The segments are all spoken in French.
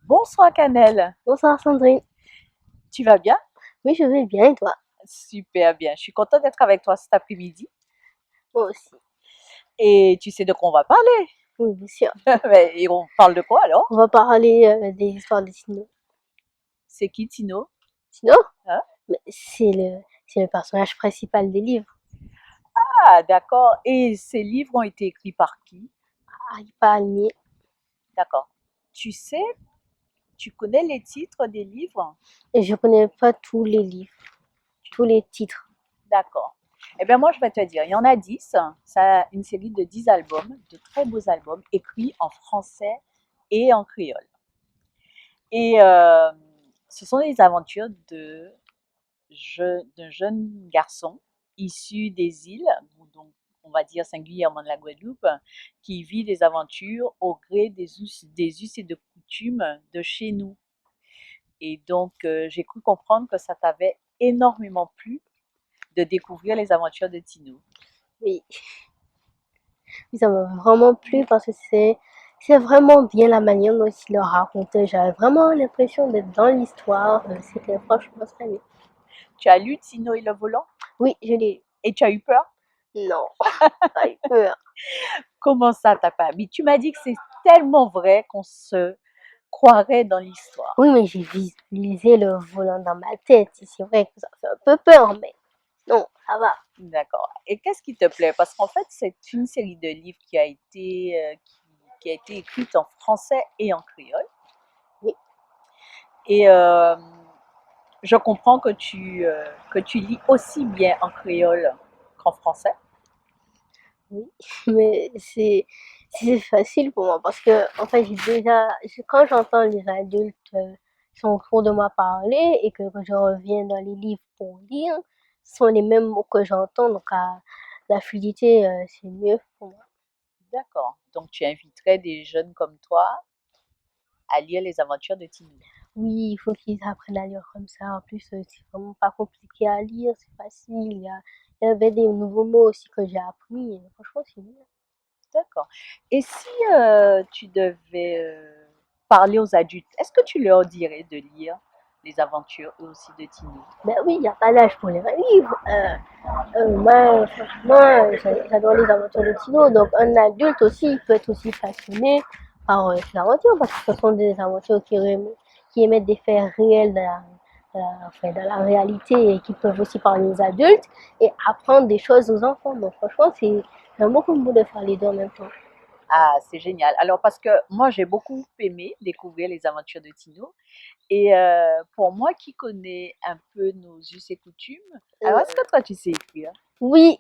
Bonsoir Canel, Bonsoir Sandrine. tu vas bien? Oui, je vais bien et toi? Super bien, je suis contente d'être avec toi cet après-midi. Moi aussi. Et tu sais de quoi on va parler? Oui, bien sûr. Et on parle de quoi alors? On va parler des histoires de Tino. C'est qui Tino? Tino? Hein? Mais c'est le personnage principal des livres. Ah d'accord, et ces livres ont été écrits par qui? Harry Palmier. D'accord. Tu sais, tu connais les titres des livres? Et je connais pas tous les livres, tous les titres. D'accord. Eh bien moi je vais te dire, il y en a 10. C'est une série de 10 albums, de très beaux albums, écrits en français et en créole. Et ce sont les aventures d'un jeune garçon issu des îles, donc on va dire singulièrement de la Guadeloupe, qui vit des aventures au gré des us et de coutumes de chez nous. Et donc j'ai cru comprendre que ça t'avait énormément plu de découvrir les aventures de Tino. Oui, oui, ça m'a vraiment plu parce que c'est vraiment bien la manière dont il le racontait. J'avais vraiment l'impression d'être dans l'histoire. C'était franchement très bien. Tu as lu Tino et le volant Oui, je l'ai. et tu as eu peur? Non, pas eu peur. Comment ça t'as pas? Mais tu m'as dit que c'est tellement vrai qu'on se croirait dans l'histoire. Oui, mais j'ai visualisé le volant dans ma tête. Et c'est vrai que ça fait un peu peur, mais non, ça va. D'accord. Et qu'est-ce qui te plaît? Parce qu'en fait, c'est une série de livres qui a été écrite en français et en créole. Oui, Et je comprends que tu lis aussi bien en créole qu'en français. oui, mais c'est facile pour moi parce que en fait quand j'entends les adultes qui sont autour de moi parler et que je reviens dans les livres pour lire, ce sont les mêmes mots que j'entends, donc la fluidité c'est mieux pour moi. D'accord. Donc tu inviterais des jeunes comme toi à lire les aventures de Tino. Oui, il faut qu'ils apprennent à lire comme ça. En plus, c'est vraiment pas compliqué à lire, c'est facile. Il y avait des nouveaux mots aussi que j'ai appris. Et franchement, c'est bien. D'accord. Et si tu devais parler aux adultes, est-ce que tu leur dirais de lire les aventures aussi de Tino? Ben oui, il n'y a pas d'âge pour lire un livre. Moi, franchement, j'adore les aventures de Tino. Donc, un adulte aussi, il peut être aussi passionné par ces aventures parce que ce sont des aventures qui émettent des faits réels enfin, dans la réalité et qui peuvent aussi parler aux adultes et apprendre des choses aux enfants. Donc, franchement, c'est un bon combo de faire les deux en même temps. Ah, c'est génial. Alors, parce que moi, j'ai beaucoup aimé découvrir les aventures de Tino. Et pour moi qui connais un peu nos us et coutumes, alors est-ce que toi, tu sais écrire? Oui,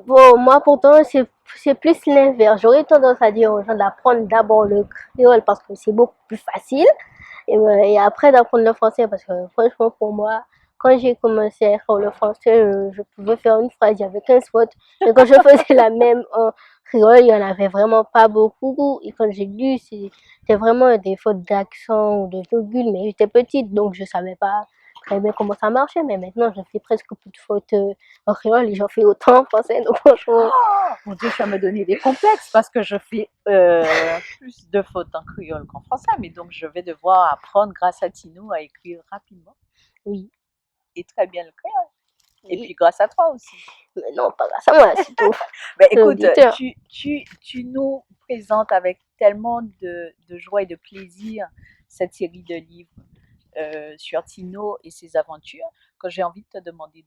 bon, moi pourtant c'est plus l'inverse. J'aurais tendance à dire aux gens d'apprendre d'abord le créole parce que c'est beaucoup plus facile et après d'apprendre le français parce que franchement pour moi, quand j'ai commencé à écrire le français, je pouvais faire une phrase, il y avait 15 fautes. Mais quand je faisais la même en créole, il y en avait vraiment pas beaucoup. Et quand j'ai lu, c'était vraiment des fautes d'accent ou de virgule, mais j'étais petite donc je savais pas très bien comment ça marchait. Mais maintenant, je fais presque plus de fautes en créole et j'en fais autant en français. Donc franchement, Oh, mon Dieu, tu vas me donner des complexes parce que je fais plus de fautes en créole qu'en français, mais donc je vais devoir apprendre grâce à Tino à écrire rapidement oui, et très bien le créole. Et oui. puis grâce à toi aussi. Mais non, pas grâce à moi, c'est tout. Ben, C'est écoute, l'auditeur. tu nous présentes avec tellement de joie et de plaisir cette série de livres sur Tino et ses aventures que j'ai envie de te demander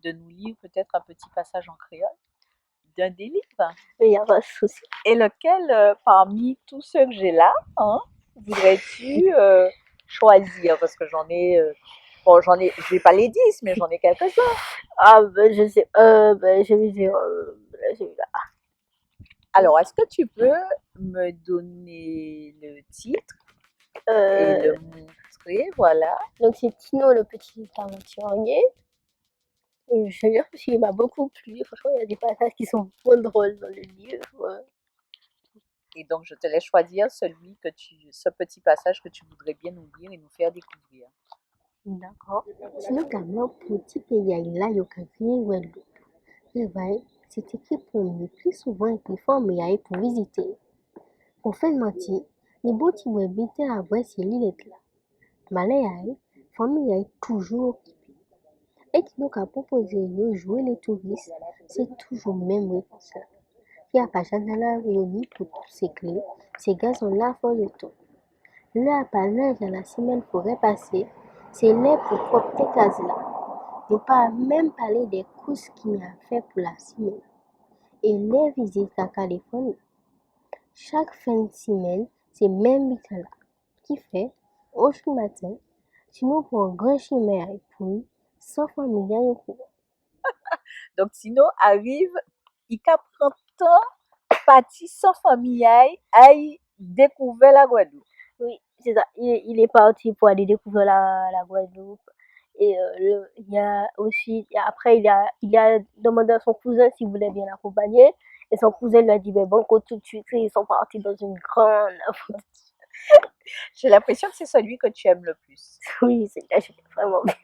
de nous lire peut-être un petit passage en créole d'un des livres. Mais il n'y a pas de souci. Et lequel, parmi tous ceux que j'ai là, hein, voudrais-tu choisir? Parce que bon, je vais pas les 10, mais j'en ai quelques-uns. Ah, ben, je sais. Ben, je vais dire celui-là. Alors, est-ce que tu peux me donner le titre et Euh, le montrer? Voilà. donc, c'est Tino le petit aventurier. Et je veux dire qu'il m'a beaucoup plu. Franchement, il y a des passages qui sont vraiment drôles dans le livre. Et donc, je te laisse choisir ce petit passage que tu voudrais bien nous lire et nous faire découvrir. D'accord. Tino gamla petit pays là, il y a rien Guadeloupe. C'est vrai, c'est écrit pour lui plus souvent et plus fort, mais il y a pour visiter. Pour faire mentir, Les beaux petits bébés à voir si l'île est là. Malais, famille est toujours occupée. Et qui donc a proposé de jouer les touristes, c'est toujours même réponse là. Il n'y a pas jamais la réunie pour tous ces clés, ces gars sont là pour le tout. Là, par là, dans la semaine pourrait passer, c'est là pour propter case là. Ne pas même parler des courses qu'il a fait pour la semaine. Et les visites à Californie. Chaque fin de semaine, c'est même là qui fait, au matin, si nous prenons un grand chemin à Épouille, sans famille au courant. Donc, Tino arrive, il prend temps, parti sans famille, aille découvrir la Guadeloupe. Oui, c'est ça. Il est parti pour aller découvrir la Guadeloupe. Et il y a aussi, et après, il a demandé à son cousin s'il voulait bien l'accompagner. Et son cousin lui a dit, ben bon, tout de suite, ils sont partis dans une grande aventure. J'ai l'impression que c'est celui que tu aimes le plus. Oui, c'est là, j'étais vraiment bien.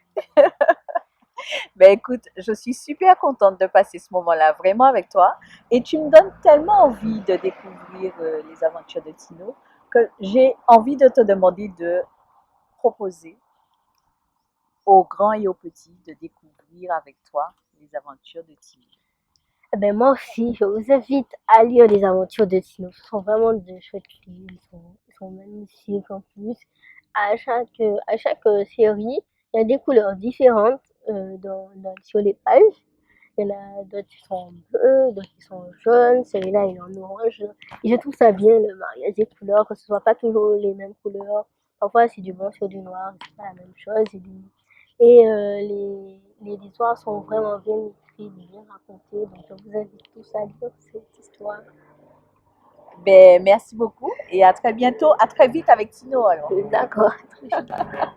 Ben écoute, je suis super contente de passer ce moment-là vraiment avec toi et tu me donnes tellement envie de découvrir les aventures de Tino que j'ai envie de te demander de proposer aux grands et aux petits de découvrir avec toi les aventures de Tino. Eh ben moi aussi, je vous invite à lire les aventures de Tino. Ce sont vraiment de chouettes livres, ils sont magnifiques en plus. À chaque série, il y a des couleurs différentes sur les pages. Il y en a d'autres qui sont bleus, d'autres qui sont jaunes, celui-là il est en orange. Et je trouve ça bien le mariage des couleurs, que ce soit pas toujours les mêmes couleurs. Parfois c'est du blanc sur du noir, c'est pas la même chose. Et les histoires sont vraiment bien écrites, bien racontées. Donc je vous invite tous à lire cette histoire. Ben merci beaucoup et à très bientôt, à très vite avec Tino alors. D'accord.